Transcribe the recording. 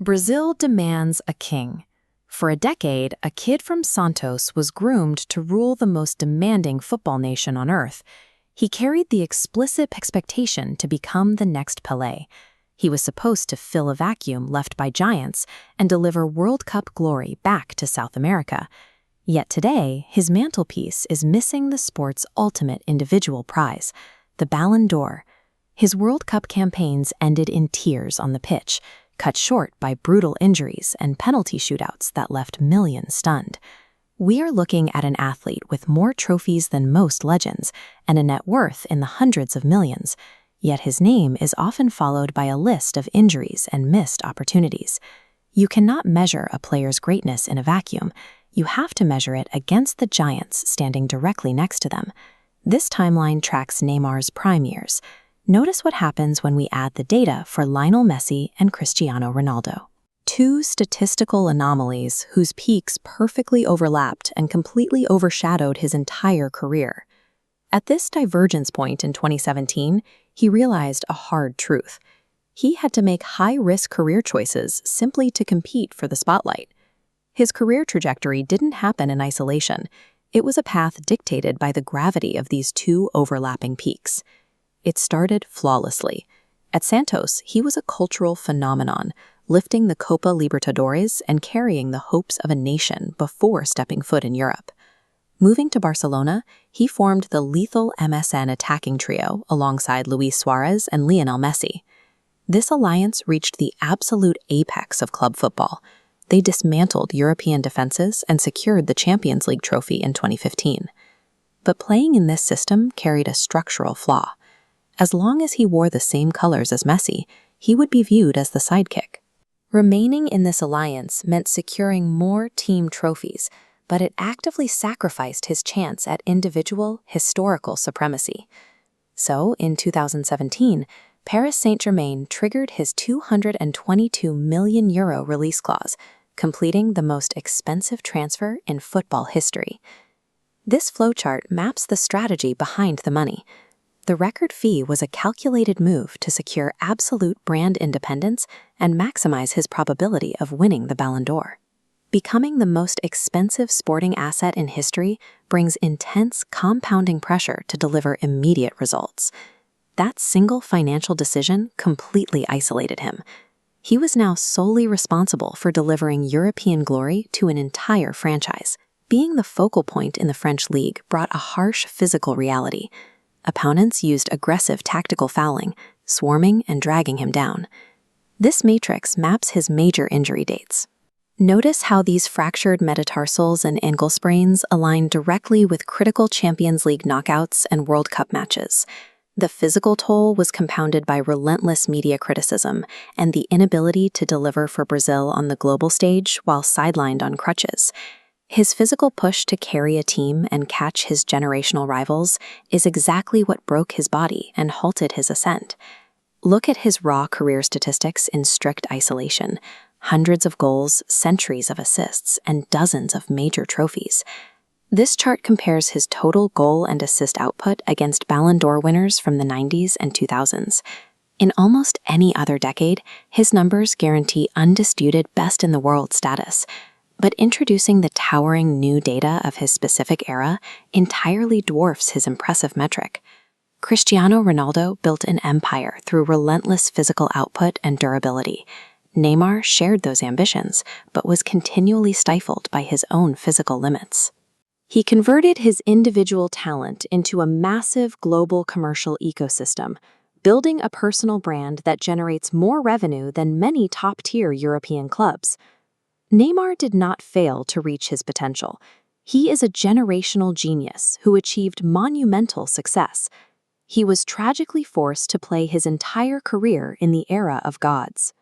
Brazil demands a king. For a decade, a kid from Santos was groomed to rule the most demanding football nation on earth. He carried the explicit expectation to become the next Pelé. He was supposed to fill a vacuum left by giants and deliver World Cup glory back to South America. Yet today, his mantelpiece is missing the sport's ultimate individual prize, the Ballon d'Or. His World Cup campaigns ended in tears on the pitch, cut short by brutal injuries and penalty shootouts that left millions stunned. We are looking at an athlete with more trophies than most legends and a net worth in the hundreds of millions, yet his name is often followed by a list of injuries and missed opportunities. You cannot measure a player's greatness in a vacuum. You have to measure it against the giants standing directly next to them. This timeline tracks Neymar's prime years. Notice what happens when we add the data for Lionel Messi and Cristiano Ronaldo. Two statistical anomalies whose peaks perfectly overlapped and completely overshadowed his entire career. At this divergence point in 2017, he realized a hard truth. He had to make high-risk career choices simply to compete for the spotlight. His career trajectory didn't happen in isolation. It was a path dictated by the gravity of these two overlapping peaks. It started flawlessly. At Santos, he was a cultural phenomenon, lifting the Copa Libertadores and carrying the hopes of a nation before stepping foot in Europe. Moving to Barcelona, he formed the lethal MSN attacking trio alongside Luis Suárez and Lionel Messi. This alliance reached the absolute apex of club football. They dismantled European defenses and secured the Champions League trophy in 2015. But playing in this system carried a structural flaw. As long as he wore the same colors as Messi, he would be viewed as the sidekick. Remaining in this alliance meant securing more team trophies, but it actively sacrificed his chance at individual, historical supremacy. So, in 2017, Paris Saint-Germain triggered his €222 million release clause, completing the most expensive transfer in football history. This flowchart maps the strategy behind the money. The record fee was a calculated move to secure absolute brand independence and maximize his probability of winning the Ballon d'Or. Becoming the most expensive sporting asset in history brings intense compounding pressure to deliver immediate results. That single financial decision completely isolated him. He was now solely responsible for delivering European glory to an entire franchise. Being the focal point in the French league brought a harsh physical reality. Opponents used aggressive tactical fouling, swarming and dragging him down. This matrix maps his major injury dates. Notice how these fractured metatarsals and ankle sprains align directly with critical Champions League knockouts and World Cup matches. The physical toll was compounded by relentless media criticism and the inability to deliver for Brazil on the global stage while sidelined on crutches. His physical push to carry a team and catch his generational rivals is exactly what broke his body and halted his ascent. Look at his raw career statistics in strict isolation. Hundreds of goals, centuries of assists, and dozens of major trophies. This chart compares his total goal and assist output against Ballon d'Or winners from the 90s and 2000s. In almost any other decade, his numbers guarantee undisputed best-in-the-world status. But introducing the towering new data of his specific era entirely dwarfs his impressive metric. Cristiano Ronaldo built an empire through relentless physical output and durability. Neymar shared those ambitions, but was continually stifled by his own physical limits. He converted his individual talent into a massive global commercial ecosystem, building a personal brand that generates more revenue than many top-tier European clubs. Neymar did not fail to reach his potential. He is a generational genius who achieved monumental success. He was tragically forced to play his entire career in the era of gods.